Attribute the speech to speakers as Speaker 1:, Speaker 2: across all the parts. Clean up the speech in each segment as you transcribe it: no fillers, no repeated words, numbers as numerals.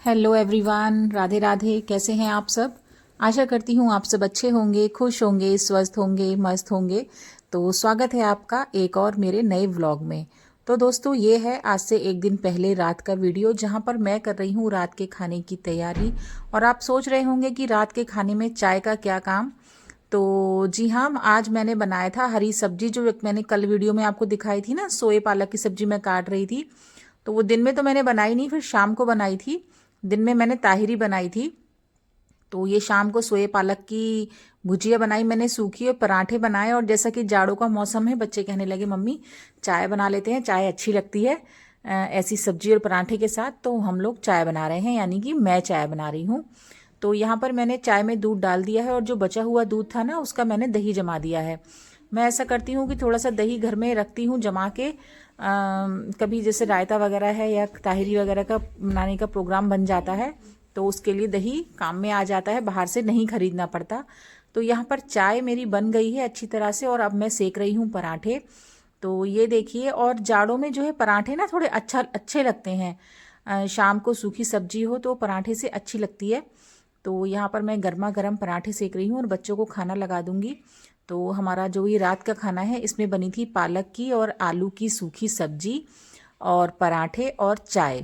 Speaker 1: Hello everyone, Radhe Radhe. कैसे हैं आप सब? आशा करती हूँ आप सब अच्छे होंगे, खुश होंगे, स्वस्थ होंगे, मस्त होंगे। तो स्वागत है आपका एक और मेरे नए व्लॉग में। तो दोस्तों, ये है आज से एक दिन पहले रात का वीडियो, जहाँ पर मैं कर रही हूँ रात के खाने की तैयारी। और आप सोच रहे होंगे कि रात के खाने में चाय का क्या काम। तो जी हाँ, आज मैंने बनाया था हरी सब्जी, जो मैंने कल वीडियो में आपको दिखाई थी ना, सोए पालक की सब्जी मैं काट रही थी। तो वो दिन में तो मैंने बनाई नहीं, फिर शाम को बनाई थी। दिन में मैंने ताहिरी बनाई थी, तो ये शाम को सोए पालक की भुजिया बनाई मैंने सूखी, और पराठे बनाए। और जैसा कि जाड़ों का मौसम है, बच्चे कहने लगे मम्मी चाय बना लेते हैं, चाय अच्छी लगती है ऐसी सब्जी और पराठे के साथ। तो हम लोग चाय बना रहे हैं, यानी कि मैं चाय बना रही हूँ। तो यहाँ पर मैंने चाय में दूध डाल दिया है, और जो बचा हुआ दूध था ना, उसका मैंने दही जमा दिया है। मैं ऐसा करती हूँ कि थोड़ा सा दही घर में रखती हूँ जमा के। कभी जैसे रायता वगैरह है या ताहिरी वगैरह का बनाने का प्रोग्राम बन जाता है, तो उसके लिए दही काम में आ जाता है, बाहर से नहीं खरीदना पड़ता। तो यहाँ पर चाय मेरी बन गई है अच्छी तरह से, और अब मैं सेक रही हूँ पराठे। तो ये देखिए, और जाड़ों में जो है पराठे ना थोड़े अच्छे लगते हैं। शाम को सूखी सब्जी हो तो पराठे से अच्छी लगती है। तो यहाँ पर मैं गर्मा गर्म पराठे सेक रही हूँ और बच्चों को खाना लगा दूंगी। तो हमारा जो ये रात का खाना है, इसमें बनी थी पालक की और आलू की सूखी सब्जी और पराठे और चाय।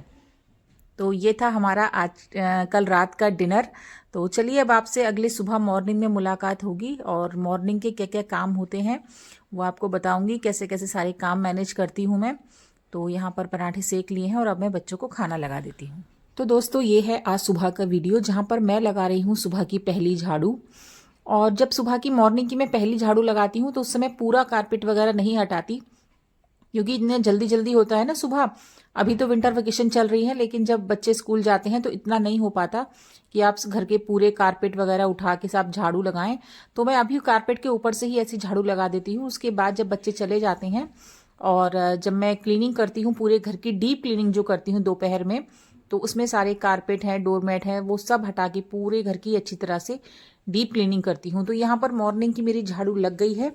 Speaker 1: तो ये था हमारा आज कल रात का डिनर। तो चलिए, अब आपसे अगले सुबह मॉर्निंग में मुलाकात होगी, और मॉर्निंग के क्या क्या काम होते हैं वो आपको बताऊंगी, कैसे कैसे सारे काम मैनेज करती हूँ मैं। तो यहाँ पर पराठे सेक लिए हैं और अब मैं बच्चों को खाना लगा देती हूँ। तो दोस्तों, ये है आज सुबह का वीडियो, जहाँ पर मैं लगा रही हूँ सुबह की पहली झाड़ू। और जब सुबह की मॉर्निंग की मैं पहली झाड़ू लगाती हूँ, तो उस समय पूरा कारपेट वगैरह नहीं हटाती, क्योंकि इतने जल्दी जल्दी होता है ना सुबह। अभी तो विंटर वेकेशन चल रही है, लेकिन जब बच्चे स्कूल जाते हैं तो इतना नहीं हो पाता कि आप घर के पूरे कारपेट वगैरह उठा के साथ झाड़ू लगाएं। तो मैं अभी कारपेट के ऊपर से ही ऐसी झाड़ू लगा देती हूँ। उसके बाद जब बच्चे चले जाते हैं, और जब मैं क्लीनिंग करती हूँ पूरे घर की, डीप क्लीनिंग जो करती हूँ दोपहर में, तो उसमें सारे कारपेट हैं, डोरमेट है, वो सब हटा के पूरे घर की अच्छी तरह से डीप क्लीनिंग करती हूँ। तो यहाँ पर मॉर्निंग की मेरी झाड़ू लग गई है,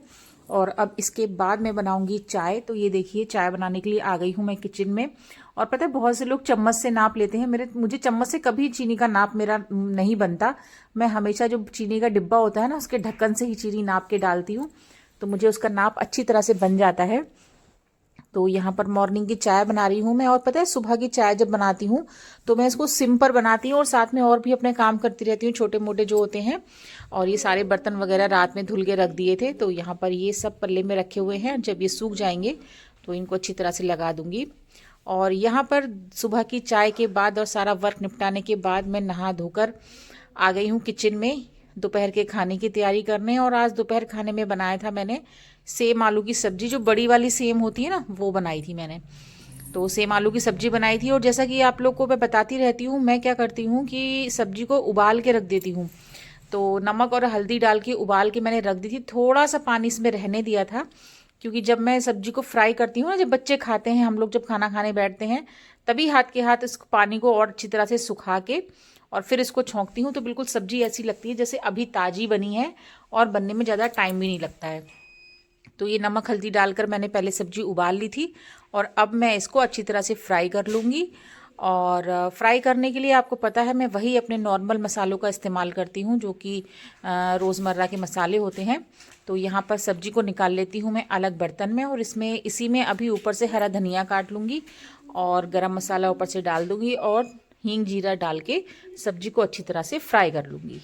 Speaker 1: और अब इसके बाद मैं बनाऊंगी चाय। तो ये देखिए, चाय बनाने के लिए आ गई हूँ मैं किचन में। और पता है, बहुत से लोग चम्मच से नाप लेते हैं, मुझे चम्मच से कभी चीनी का नाप मेरा नहीं बनता। मैं हमेशा जो चीनी का डिब्बा होता है ना, उसके ढक्कन से ही चीनी नाप के डालती हूँ, तो मुझे उसका नाप अच्छी तरह से बन जाता है। तो यहाँ पर मॉर्निंग की चाय बना रही हूँ मैं। और पता है, सुबह की चाय जब बनाती हूँ तो मैं इसको सिंपल बनाती हूँ, और साथ में और भी अपने काम करती रहती हूँ छोटे मोटे जो होते हैं। और ये सारे बर्तन वगैरह रात में धुल के रख दिए थे, तो यहाँ पर ये सब पल्ले में रखे हुए हैं। जब ये सूख जाएंगे तो इनको अच्छी तरह से लगा दूंगी। और यहाँ पर सुबह की चाय के बाद और सारा वर्क निपटाने के बाद मैं नहा धोकर आ गई हूँ किचन में दोपहर के खाने की तैयारी करने। और आज दोपहर खाने में बनाया था मैंने सेम आलू की सब्जी, जो बड़ी वाली सेम होती है ना, वो बनाई थी मैंने। तो सेम आलू की सब्जी बनाई थी। और जैसा कि आप लोग को मैं बताती रहती हूँ, मैं क्या करती हूँ कि सब्जी को उबाल के रख देती हूँ। तो नमक और हल्दी डाल के उबाल के मैंने रख दी थी, थोड़ा सा पानी इसमें रहने दिया था, क्योंकि जब मैं सब्जी को फ्राई करती हूँ ना, जब बच्चे खाते हैं, हम लोग जब खाना खाने बैठते हैं, तभी हाथ के हाथ इस पानी को और अच्छी तरह से सुखा के और फिर इसको छौंकती हूँ, तो बिल्कुल सब्जी ऐसी लगती है जैसे अभी ताज़ी बनी है, और बनने में ज़्यादा टाइम भी नहीं लगता है। तो ये नमक हल्दी डालकर मैंने पहले सब्जी उबाल ली थी, और अब मैं इसको अच्छी तरह से फ्राई कर लूँगी। और फ्राई करने के लिए आपको पता है, मैं वही अपने नॉर्मल मसालों का इस्तेमाल करती हूँ, जो कि रोज़मर्रा के मसाले होते हैं। तो यहाँ पर सब्जी को निकाल लेती हूँ मैं अलग बर्तन में, और इसी में अभी ऊपर से हरा धनिया काट लूँगी, और गरम मसाला ऊपर से डाल दूँगी, और हींग जीरा डाल के सब्जी को अच्छी तरह से फ्राई कर लूँगी।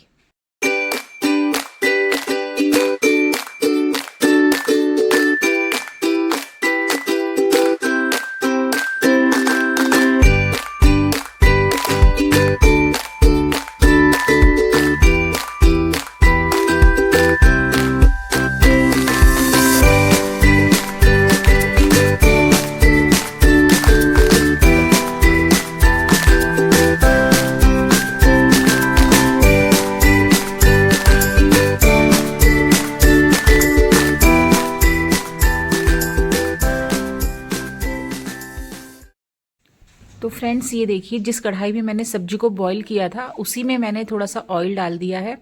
Speaker 1: तो फ्रेंड्स, ये देखिए, जिस कढ़ाई में मैंने सब्जी को बॉईल किया था, उसी में मैंने थोड़ा सा ऑयल डाल दिया है।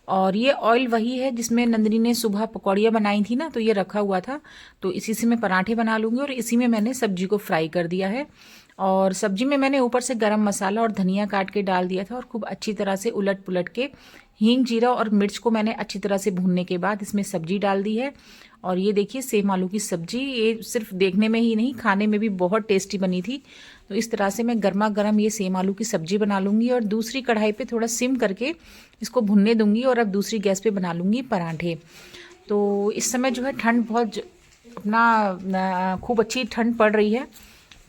Speaker 1: और ये ऑयल वही है जिसमें नंदिनी ने सुबह पकौड़ियाँ बनाई थी ना, तो ये रखा हुआ था। तो इसी से मैं पराठे बना लूँगी, और इसी में मैंने सब्जी को फ्राई कर दिया है। और सब्जी में मैंने ऊपर से गरम मसाला और धनिया काट के डाल दिया था और खूब अच्छी तरह से उलट पुलट के हींग, जीरा और मिर्च को मैंने अच्छी तरह से भूनने के बाद इसमें सब्जी डाल दी है। और ये देखिए सेम आलू की सब्जी, ये सिर्फ देखने में ही नहीं खाने में भी बहुत टेस्टी बनी थी। तो इस तरह से मैं गर्मा गर्म ये सेम आलू की सब्जी बना लूँगी और दूसरी कढ़ाई पे थोड़ा सिम करके इसको भुनने दूंगी और अब दूसरी गैस पे बना लूँगी पराठे। तो इस समय जो है ठंड बहुत अपना खूब अच्छी ठंड पड़ रही है,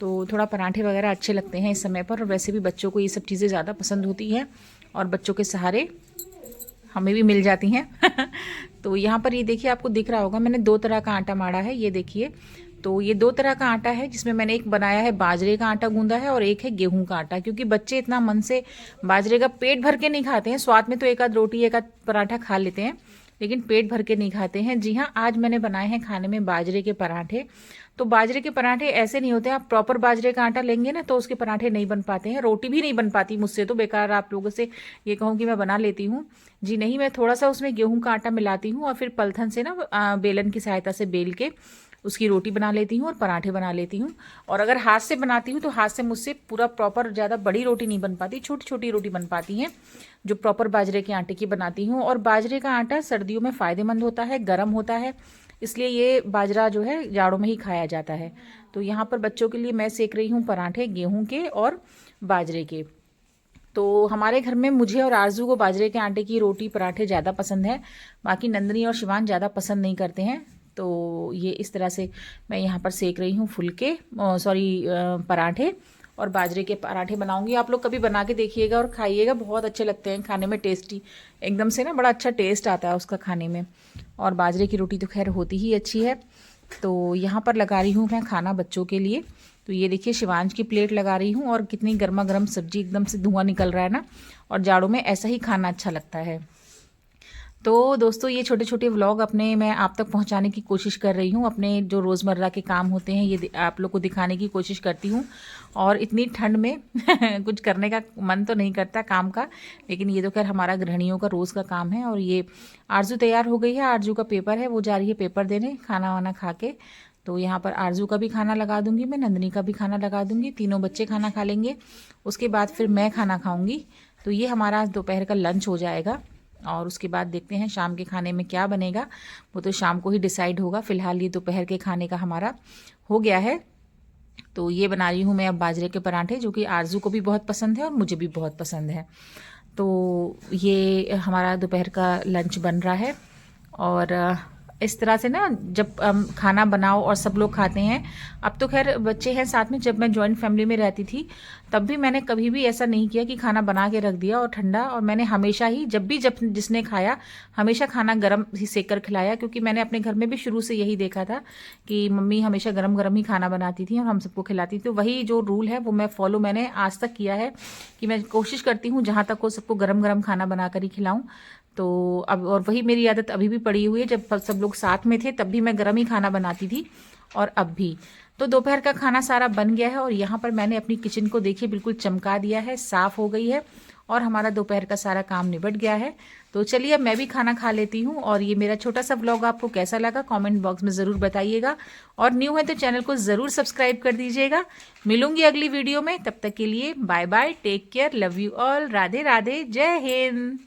Speaker 1: तो थोड़ा पराठे वगैरह अच्छे लगते हैं इस समय पर। और वैसे भी बच्चों को ये सब चीज़ें ज़्यादा पसंद होती हैं और बच्चों के सहारे हमें भी मिल जाती हैं। तो यहाँ पर ये देखिए आपको दिख रहा होगा मैंने 2 तरह का आटा माड़ा है, ये देखिए। तो ये 2 तरह का आटा है जिसमें मैंने एक बनाया है बाजरे का आटा गूंदा है और एक है गेहूं का आटा, क्योंकि बच्चे इतना मन से बाजरे का पेट भर के नहीं खाते हैं। स्वाद में तो एक आध रोटी एक आध पराठा खा लेते हैं, लेकिन पेट भर के नहीं खाते हैं। जी हाँ, आज मैंने बनाए हैं खाने में बाजरे के पराठे। तो बाजरे के पराठे ऐसे नहीं होते, आप प्रॉपर बाजरे का आटा लेंगे ना तो उसके पराठे नहीं बन पाते हैं, रोटी भी नहीं बन पाती मुझसे तो। बेकार आप लोगों से ये कहूँ कि मैं बना लेती हूँ, जी नहीं। मैं थोड़ा सा उसमें गेहूं का आटा मिलाती हूँ और फिर पलथन से ना बेलन की सहायता से बेल के उसकी रोटी बना लेती हूँ और पराठे बना लेती हूँ। और अगर हाथ से बनाती हूँ तो हाथ से मुझसे पूरा प्रॉपर ज़्यादा बड़ी रोटी नहीं बन पाती, छोटी छोटी रोटी बन पाती हैं जो प्रॉपर बाजरे के आटे की बनाती हूँ। और बाजरे का आटा सर्दियों में फ़ायदेमंद होता है, गर्म होता है, इसलिए ये बाजरा जो है जाड़ों में ही खाया जाता है। तो यहाँ पर बच्चों के लिए मैं सेक रही हूँ पराठे गेहूं के और बाजरे के। तो हमारे घर में मुझे और आरजू को बाजरे के आटे की रोटी पराठे ज़्यादा पसंद है, बाकी नंदनी और शिवान ज़्यादा पसंद नहीं करते हैं। तो ये इस तरह से मैं यहाँ पर सेक रही हूँ फुलके पराठे और बाजरे के पराठे बनाऊंगी। आप लोग कभी बना के देखिएगा और खाइएगा, बहुत अच्छे लगते हैं खाने में, टेस्टी एकदम से ना, बड़ा अच्छा टेस्ट आता है उसका खाने में। और बाजरे की रोटी तो खैर होती ही अच्छी है। तो यहाँ पर लगा रही हूँ मैं खाना बच्चों के लिए। तो ये देखिए शिवांश की प्लेट लगा रही हूँ और कितनी गर्मा गर्म सब्जी, एकदम से धुआं निकल रहा है ना, और जाड़ों में ऐसा ही खाना अच्छा लगता है। तो दोस्तों ये छोटे छोटे व्लॉग अपने मैं आप तक पहुंचाने की कोशिश कर रही हूं, अपने जो रोज़मर्रा के काम होते हैं ये आप लोग को दिखाने की कोशिश करती हूं। और इतनी ठंड में कुछ करने का मन तो नहीं करता काम का, लेकिन ये तो खैर हमारा गृहिणियों का रोज़ का काम है। और ये आरजू तैयार हो गई है, आरजू का पेपर है, वो जा रही है पेपर देने खाना वाना खा के। तो यहाँ पर आरजू का भी खाना लगा दूंगी मैं, नंदनी का भी खाना लगा दूंगी, तीनों बच्चे खाना खा लेंगे, उसके बाद फिर मैं खाना खाऊंगी। तो ये हमारा आज दोपहर का लंच हो जाएगा और उसके बाद देखते हैं शाम के खाने में क्या बनेगा, वो तो शाम को ही डिसाइड होगा। फिलहाल ये दोपहर के खाने का हमारा हो गया है। तो ये बना रही हूँ मैं अब बाजरे के पराठे, जो कि आरजू को भी बहुत पसंद है और मुझे भी बहुत पसंद है। तो ये हमारा दोपहर का लंच बन रहा है। और इस तरह से ना जब खाना बनाओ और सब लोग खाते हैं, अब तो खैर बच्चे हैं साथ में, जब मैं जॉइंट फैमिली में रहती थी तब भी मैंने कभी भी ऐसा नहीं किया कि खाना बना के रख दिया और ठंडा। और मैंने हमेशा ही जब जिसने खाया हमेशा खाना गर्म ही सेक कर खिलाया, क्योंकि मैंने अपने घर में भी शुरू से यही देखा था कि मम्मी हमेशा गर्म गर्म ही खाना बनाती थी और हम सबको खिलाती थी। तो वही जो रूल है वो मैं फॉलो मैंने आज तक किया है कि मैं कोशिश करती हूँ जहाँ तक हो सबको गर्म गर्म खाना बना कर ही खिलाऊँ। तो अब और वही मेरी आदत अभी भी पड़ी हुई है, जब सब लोग साथ में थे तब भी मैं गर्म ही खाना बनाती थी और अब भी। तो दोपहर का खाना सारा बन गया है और यहाँ पर मैंने अपनी किचन को देखिए बिल्कुल चमका दिया है, साफ़ हो गई है और हमारा दोपहर का सारा काम निपट गया है। तो चलिए अब मैं भी खाना खा लेती हूँ। और ये मेरा छोटा सा व्लॉग आपको कैसा लगा कमेंट बॉक्स में ज़रूर बताइएगा, और न्यू है तो चैनल को ज़रूर सब्सक्राइब कर दीजिएगा। मिलूंगी अगली वीडियो में, तब तक के लिए bye bye, take care, love you all, Radhe Radhe, जय हिंद।